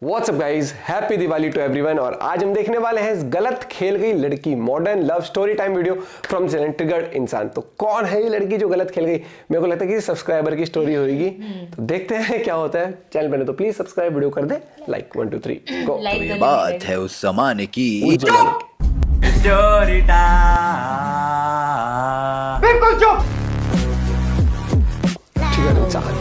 WhatsApp guys, happy Diwali to everyone. और आज हम देखने वाले हैं गलत खेल गई लड़की modern love story time video from channel triggered इंसान। तो कौन है ये लड़की जो गलत खेल गई? मेरे को लगता है कि सब्सक्राइबर की स्टोरी होगी। तो देखते हैं क्या होता है। चैनल बने तो प्लीज सब्सक्राइब, वीडियो कर दे लाइक 1 2 3 गो। तो ये बात है उस जमाने की। स्टोरी बिल्कुल चुप। ट्रिगर्ड इंसान।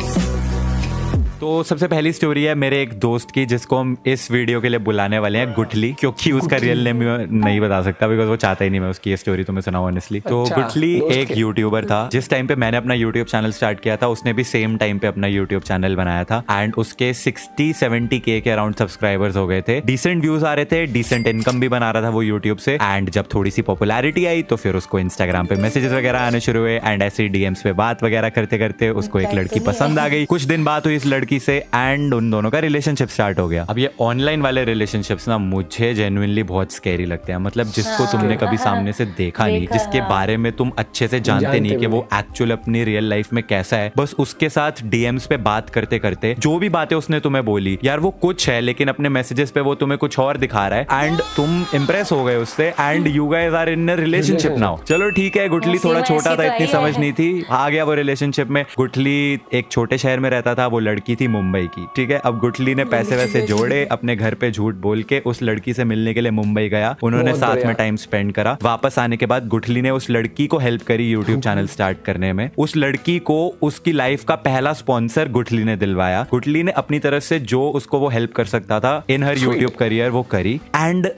तो सबसे पहली स्टोरी है मेरे एक दोस्त की, जिसको हम इस वीडियो के लिए बुलाने वाले हैं गुठली, क्योंकि उसका रियल नेम नहीं बता सकता बिकॉज वो चाहता ही नहीं मैं उसकी ये स्टोरी तुम्हें सुनाऊं ऑनेस्टली। तो अच्छा, गुठली एक यूट्यूबर था। जिस टाइम पे मैंने अपना यूट्यूब चैनल स्टार्ट किया था उसने भी सेम टाइम पे अपना यूट्यूब चैनल बनाया था एंड उसके 60-70 के अराउंड सब्सक्राइबर्स हो गए थे। डिसेंट व्यूज आ रहे थे, डिसेंट इनकम भी बना रहा था वो यूट्यूब से। एंड जब थोड़ी सी पॉपुलैरिटी आई तो फिर उसको इंस्टाग्राम पे मैसेजेस वगैरह आने शुरू हुए एंड ऐसे डीएम्स पे बात वगैरह करते करते उसको एक लड़की पसंद आ गई। कुछ दिन बात हुई इस लड़की से एंड उन दोनों का रिलेशनशिप स्टार्ट हो गया। अब ये ऑनलाइन वाले रिलेशनशिप्स ना मुझे जेन्युइनली बहुत स्कैरी लगते हैं। मतलब जिसको तुमने कभी सामने से देखा नहीं, जिसके बारे में तुम अच्छे से जानते नहीं कि वो एक्चुअल अपनी रियल लाइफ में कैसा है, बस उसके साथ डीएम्स पे बात करते करते जो भी बातें उसने तुम्हें बोली यार वो कुछ है, लेकिन अपने मैसेजेस पे वो तुम्हें कुछ और दिखा रहा है एंड तुम इंप्रेस हो गए उससे and you guys are in a relationship now. चलो ठीक है, गुठली थोड़ा छोटा था, इतनी समझ नहीं थी, आ गया वो रिलेशनशिप में। गुठली एक छोटे शहर में रहता था, वो लड़की थी मुंबई की। ठीक है, अब गुठली ने पैसे वैसे जोड़े, अपने घर पे झूठ बोल के उस लड़की से मिलने के लिए मुंबई गया। उन्होंने साथ में टाइम स्पेंड करा। वापस आने के बाद गुठली ने उस लड़की को हेल्प करी यूट्यूब चैनल स्टार्ट करने में। उस लड़की को उसकी लाइफ का पहला स्पॉन्सर गुठली ने दिलवाया। गुठली ने अपनी तरफ से जो उसको वो हेल्प कर सकता था इन हर यूट्यूब करियर वो करी। एंड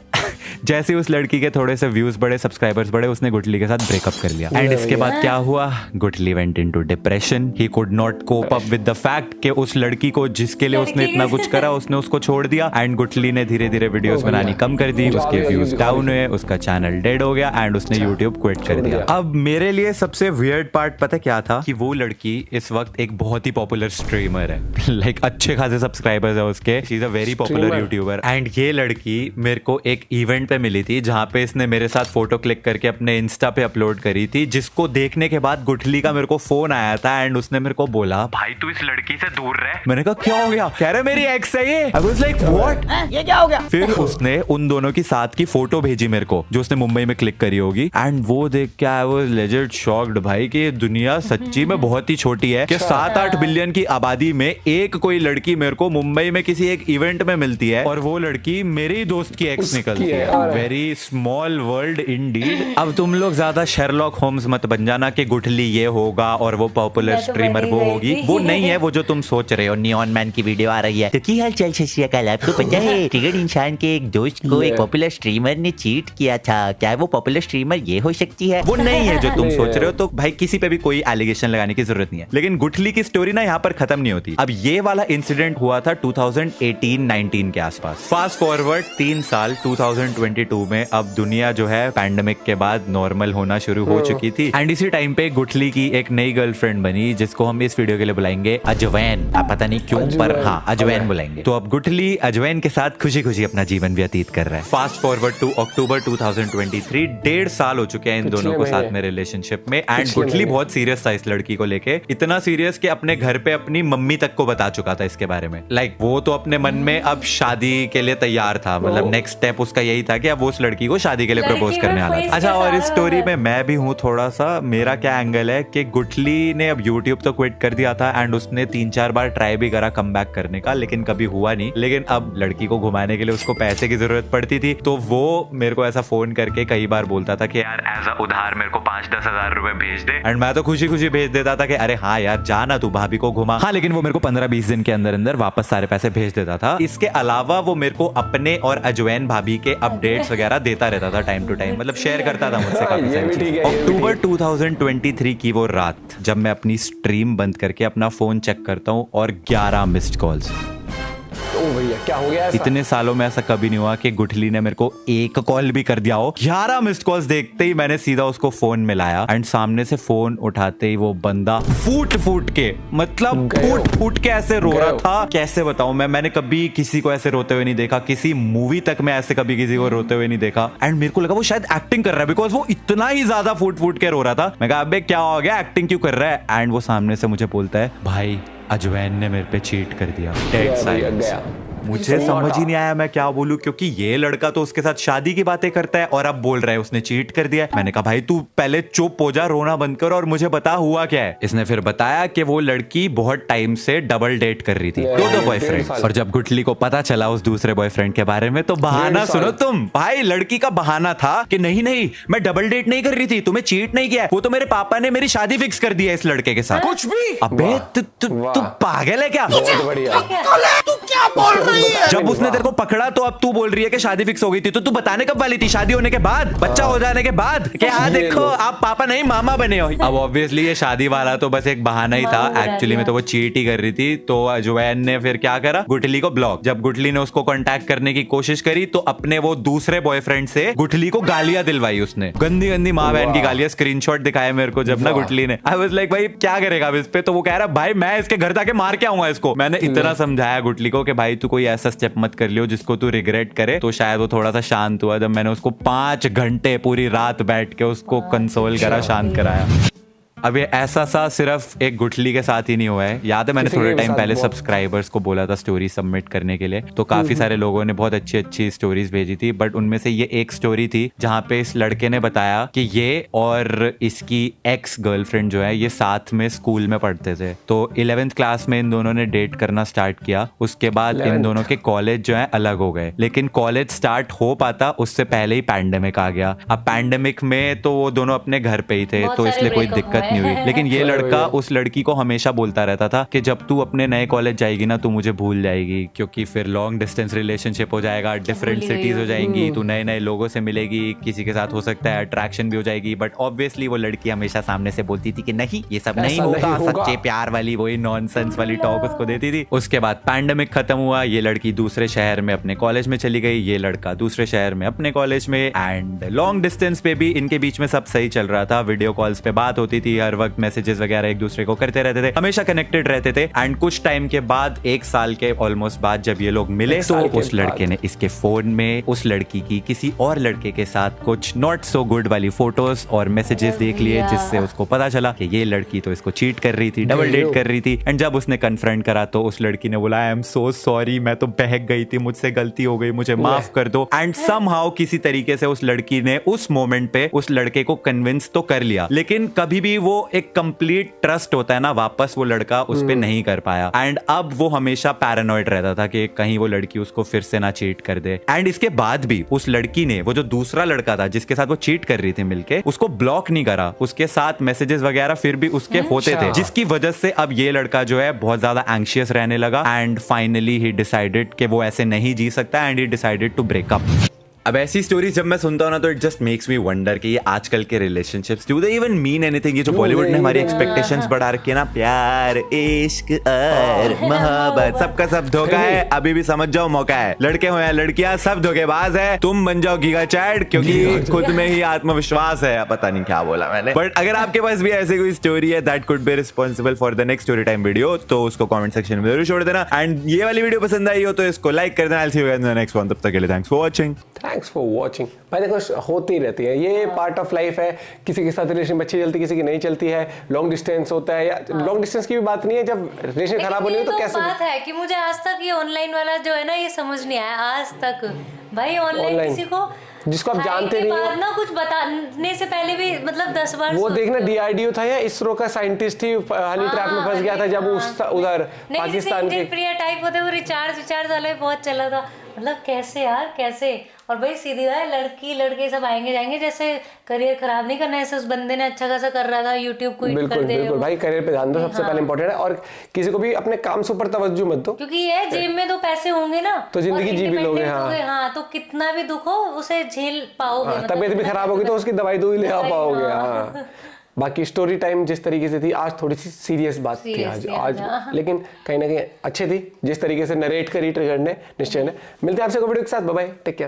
जैसे उस लड़की के थोड़े से व्यूज बढ़े, सब्सक्राइबर्स बढ़े, उसने गुठली के साथ ब्रेकअप कर लिया। एंड इसके बाद क्या हुआ, Guthli went into depression. He could not cope up with the fact कि उस लड़की को जिसके लिए उसने इतना कुछ करा उसने उसको छोड़ दिया। एंड गुठली ने धीरे धीरे वीडियोस बनानी कम कर दी, उसके व्यूज डाउन हुए, उसका चैनल डेड हो गया एंड उसने यूट्यूब क्विट कर दिया। अब मेरे लिए सबसे वियर्ड पार्ट पता क्या था कि वो लड़की इस वक्त एक बहुत ही पॉपुलर स्ट्रीमर है। लाइक अच्छे खासे सब्सक्राइबर्स है उसके। She is a very popular YouTuber. And ये लड़की मेरे को एक इवेंट पे मिली थी जहां पे इसने मेरे साथ फोटो क्लिक करके अपने इंस्टा पे अपलोड करी थी, जिसको देखने के बाद गुठली का मेरे को फोन आया था एंड उसने मेरे को बोला भाई तू इस लड़की से दूर रह। मैंने कहा क्या हो गया? कह रहे मेरी एक्स है ये। आई वाज लाइक व्हाट, ये क्या हो गया? फिर उसने उन दोनों की साथ की फोटो भेजी मेरे को जो उसने मुंबई में क्लिक करी होगी एंड वो देख के आई वाज लेजिट शॉक्ड भाई कि दुनिया सच्ची में बहुत ही छोटी है कि 7-8 बिलियन की आबादी में एक कोई लड़की मेरे को मुंबई में किसी एक इवेंट में मिलती है और वो लड़की मेरे ही दोस्त की एक्स निकलती है। Very small world Indeed. अब तुम लोग ज्यादा शेरलॉक होम्स मत बन जाना कि गुठली ये होगा और वो पॉपुलर स्ट्रीमर वो होगी। वो नहीं है वो जो तुम सोच रहे हो। नियॉन मैन की वीडियो आ रही है। तो की हाल चाल सत आपको पता है ट्रिगर्ड इंसान के एक दोस्त को एक पॉपुलर स्ट्रीमर ने चीट किया था। क्या वो पॉपुलर स्ट्रीमर ये हो सकती है? वो नहीं है जो तुम सोच रहे हो। तो भाई किसी पे भी कोई एलिगेशन लगाने की जरूरत नहीं है। लेकिन गुठली की स्टोरी ना यहाँ पर खत्म नहीं होती। अब ये वाला इंसिडेंट हुआ था 2018-19 के आसपास। फास्ट फॉरवर्ड 3 साल 2022 में अब दुनिया जो है पैंडेमिक के बाद नॉर्मल होना शुरू हो चुकी थी एंड इसी टाइम पे गुठली की एक नई गर्लफ्रेंड बनी जिसको हम इस वीडियो के लिए बुलाएंगे अजवैन। आप पता नहीं क्यों पर हाँ अजवैन बुलाएंगे। तो अब गुठली अजवैन के साथ खुशी खुशी अपना जीवन व्यतीत कर रहा है। फास्ट फॉरवर्ड टू अक्टूबर 2023, 1.5 साल हो चुके हैं इन दोनों को साथ में रिलेशनशिप में एंड गुठली बहुत सीरियस था इस लड़की को लेके। इतना सीरियस कि अपने घर पे अपनी मम्मी तक को बता चुका था इसके बारे में। लाइक वो तो अपने मन में अब शादी के लिए तैयार था। मतलब नेक्स्ट स्टेप उसका यही था कि अब वो उस लड़की को शादी के लिए प्रपोज करने वाला था। अच्छा, और इस स्टोरी में मैं भी हूँ थोड़ा सा। मेरा क्या एंगल है कि गुठली ने अब यूट्यूब तो क्विट कर दिया था एंड उसने 3-4 बार ट्राई भी करा कम बैक करने का, लेकिन कभी हुआ नहीं। लेकिन अब लड़की को घुमाने के लिए उसको पैसे की जरूरत पड़ती थी तो वो मेरे को ऐसा फोन करके कई बार बोलता था कि यार एज अ उधार मेरे को 5-10 हजार रुपए भेज दे। एंड मैं तो खुशी खुशी भेज देता था कि अरे हाँ यार जाना तू भाभी को घुमा। हाँ, लेकिन वो मेरे को 15-20 दिन के अंदर अंदर वापस सारे पैसे भेज देता था। इसके अलावा वो मेरे को अपने और अजवैन भाभी के अपडेट्स वगैरह देता रहता था टाइम टू टाइम। मतलब शेयर करता था मुझसे काफी सारी चीजें। अक्टूबर 2023 की वो रात जब मैं अपनी स्ट्रीम बंद करके अपना फोन चेक करता हूँ और 11 मिस्ड कॉल्स। भैया क्या हो गया? इतने सालों में ऐसा कभी नहीं हुआ कि गुठली ने मेरे को एक कॉल भी कर दिया हो। 11 मिस्ड कॉल्स देखते ही मैंने सीधा उसको फोन मिलाया एंड सामने से फोन उठाते ही वो बंदा फूट फूट के मतलब फूट फूट के ऐसे रो रहा था। कैसे बताऊं मैंने कभी किसी को ऐसे रोते हुए नहीं देखा। किसी मूवी तक में ऐसे कभी किसी को रोते हुए नहीं देखा एंड मेरे को लगा वो शायद एक्टिंग कर रहा है बिकॉज वो इतना ही ज्यादा फूट फूट के रो रहा था। मैं कहा अबे क्या हो गया, एक्टिंग क्यों कर रहा है? एंड वो सामने से मुझे बोलता है भाई अजवैन ने मेरे पे चीट कर दिया। Dead silence. मुझे समझ ही नहीं आया मैं क्या बोलूं, क्योंकि ये लड़का तो उसके साथ शादी की बातें करता है और अब बोल रहा है उसने चीट कर दिया। मैंने कहा भाई तू पहले चुप हो जा, रोना बंद कर और मुझे बता हुआ क्या है। इसने फिर बताया कि वो लड़की बहुत टाइम से डबल डेट कर रही थी, दो बॉयफ्रेंड। और जब गुठली को पता चला उस दूसरे बॉयफ्रेंड के बारे में तो बहाना सुनो तुम भाई, लड़की का बहाना था कि नहीं नहीं मैं डबल डेट नहीं कर रही थी, तुम्हें चीट नहीं किया, वो तो मेरे पापा ने मेरी शादी फिक्स कर दी है इस लड़के के साथ। कुछ भी। अबे तू पागल है क्या? बहुत बढ़िया। तू क्या बोल रही है? जब उसने तेरे को पकड़ा तो अब तू बोल रही है कि शादी फिक्स हो गई थी, तो तू बताने कब वाली थी? शादी होने के बाद, बच्चा हो जाने के बाद कि हाँ देखो आप पापा नहीं मामा बने हो। अब ऑब्वियसली ये शादी वाला तो बस एक बहाना ही था, एक्चुअली में तो वो चीट ही कर रही थी। तो जोएन ने फिर क्या करा, गुठली को ब्लॉक। जब गुठली ने उसको कांटेक्ट करने की कोशिश करी तो अपने वो दूसरे बॉयफ्रेंड से गुठली को गालियां दिलवाई उसने, गंदी गंदी माँ बहन की गालियां। स्क्रीनशॉट दिखाया मेरे को जब ना गुठली ने। आई वाज लाइक भाई क्या करेगा अब इस पे? तो वो कह रहा भाई मैं इसके घर जाके मार के आऊंगा इसको। मैंने इतना समझाया गुठली को कि भाई तू कोई ऐसा स्टेप मत कर लियो जिसको तू रिग्रेट करे। तो शायद वो थोड़ा सा शांत हुआ जब मैंने उसको 5 घंटे पूरी रात बैठ के उसको कंसोल करा, शांत कराया। अब ये ऐसा सा सिर्फ एक गुठली के साथ ही नहीं हुआ है। याद है मैंने थोड़े टाइम पहले सब्सक्राइबर्स को बोला था स्टोरी सबमिट करने के लिए, तो काफी सारे लोगों ने बहुत अच्छी अच्छी स्टोरीज भेजी थी। बट उनमें से ये एक स्टोरी थी जहाँ पे इस लड़के ने बताया कि ये और इसकी एक्स गर्लफ्रेंड जो है ये साथ में स्कूल में पढ़ते थे। तो 11th क्लास में इन दोनों ने डेट करना स्टार्ट किया। उसके बाद इन दोनों के कॉलेज जो है अलग हो गए, लेकिन कॉलेज स्टार्ट हो पाता उससे पहले ही पैंडेमिक आ गया। अब पैंडेमिक में तो वो दोनों अपने घर पे ही थे, तो इसलिए कोई दिक्कत नहीं हुई। लेकिन ये लड़का उस लड़की को हमेशा बोलता रहता था कि जब तू अपने नए कॉलेज जाएगी ना तू मुझे भूल जाएगी, क्योंकि फिर लॉन्ग डिस्टेंस रिलेशनशिप हो जाएगा, डिफरेंट सिटीज हो जाएंगी, तू नए नए लोगों से मिलेगी, किसी के साथ हो सकता है अट्रैक्शन भी हो जाएगी। बट ऑब्वियसली वो लड़की हमेशा सामने से बोलती थी कि नहीं ये सब नहीं होगा, सच्चे प्यार वाली वही नॉनसेंस वाली टॉक उसको देती थी। उसके बाद पैंडेमिक खत्म हुआ, ये लड़की दूसरे शहर में अपने कॉलेज में चली गई, ये लड़का दूसरे शहर में अपने कॉलेज में। एंड लॉन्ग डिस्टेंस पे भी इनके बीच में सब सही चल रहा था, वीडियो कॉल्स पे बात होती थी, हर वक्त मैसेजेस वगैरह एक दूसरे को करते रहते थे, हमेशा कनेक्टेड रहते थे। एंड कुछ टाइम के बाद 1 साल के ऑलमोस्ट बाद जब ये लोग मिले तो उस लड़के ने इसके फोन में उस लड़की की किसी और लड़के के साथ कुछ नॉट सो गुड वाली फोटोज और मैसेजेस देख लिए, जिससे उसको पता चला कि ये लड़की तो इसको चीट कर रही थी, डबल डेट कर रही थी। एंड जब उसने कन्फ्रंट करा तो उस लड़की ने बोला आई एम सो सॉरी, मैं तो बहक गई थी, मुझसे गलती हो गई, मुझे माफ कर दो। एंड समहाउ किसी तरीके से उस लड़की ने उस मोमेंट पे उस लड़के को कन्विंस तो कर लिया, लेकिन कभी भी वो एक कंप्लीट ट्रस्ट होता है ना, वापस वो लड़का उस पे नहीं कर पाया। एंड अब वो हमेशा पैरानॉइड रहता था कि कहीं वो लड़की उसको फिर से ना चीट कर दे। एंड इसके बाद भी उस लड़की ने वो जो दूसरा लड़का था जिसके साथ वो चीट कर रही थी मिलके, उसको ब्लॉक नहीं करा, उसके साथ मैसेजेस वगैरह फिर भी उसके होते थे, जिसकी वजह से अब ये लड़का जो है बहुत ज्यादा एंग्शियस रहने लगा। एंड फाइनली ही डिसाइडेड कि वो ऐसे नहीं जी सकता and he decided to break up. अब ऐसी स्टोरीज जब मैं सुनता हूँ ना तो it just makes me wonder कि ये आजकल के relationships do they even mean anything. ये जो बॉलीवुड ने हमारी एक्सपेक्टेशंस बढ़ा रखी है ना, प्यार इश्क और मोहब्बत, सबका सब धोखा है। अभी भी समझ जाओ मौका है, लड़के हो या लड़कियां सब धोखेबाज है। तुम बन जाओ गीगा चैट, क्योंकि खुद में ही आत्मविश्वास है। पता नहीं क्या बोला मैंने, बट अगर आपके पास भी ऐसी कोई स्टोरी है that could be responsible for the next story time video, तो उसको कमेंट सेक्शन में जरूर छोड़ देना। एंड ये वाली वीडियो पसंद आई हो तो इसको लाइक कर देना। I will see you guys in the next one, तब तक के लिए thanks for watching. Thanks for watching. भाई देखो होती रहती है, ये पार्ट ऑफ लाइफ है। किसी के साथ रिलेशन अच्छी चलती है, किसी की नहीं चलती है, लॉन्ग डिस्टेंस होता है, या लॉन्ग डिस्टेंस की भी बात नहीं है, जब रिलेशन खराब होने तो कैसे बात है कि मुझे आज तक ये ऑनलाइन वाला जो है ना ये समझ नहीं आया आज तक। भाई ऑनलाइन किसी को जिसको आप जानते नहीं हो ना, कुछ बताने से पहले भी मतलब 10 बार वो देखना डीआरडीओ था या इसरो का साइंटिस्ट ही हनी ट्रैप में फंस गया था जब उधर पाकिस्तान के प्रिया टाइप होते, वो रिचार्ज वाला बहुत चला था। मतलब कैसे यार कैसे? और भाई सीधी बात, लड़की लड़के सब आएंगे जाएंगे, जैसे करियर खराब नहीं करना है। ऐसे उस बंदे ने अच्छा खासा कर रहा था, यूट्यूब को बिल्कुल बिल्कुल भाई करियर पे ध्यान दो, सबसे पहले इंपॉर्टेंट है। और किसी को भी अपने काम से ऊपर तवज्जो मत दो, क्योंकि ये जेब में तो पैसे होंगे ना तो जिंदगी जी भी लोगे। हाँ तो कितना भी दुख हो उसे झेल पाओगे। तबीयत भी खराब होगी तो उसकी दवाई दो ही ले आ पाओगे। हाँ बाकी स्टोरी टाइम जिस तरीके से थी, आज थोड़ी सी सीरियस बात थी आज लेकिन कहीं ना कहीं अच्छी थी जिस तरीके से नरेट करी ट्रिगर ने, निश्चय ने। मिलते हैं आपसे वीडियो के साथ, बाय बाय, टेक केयर।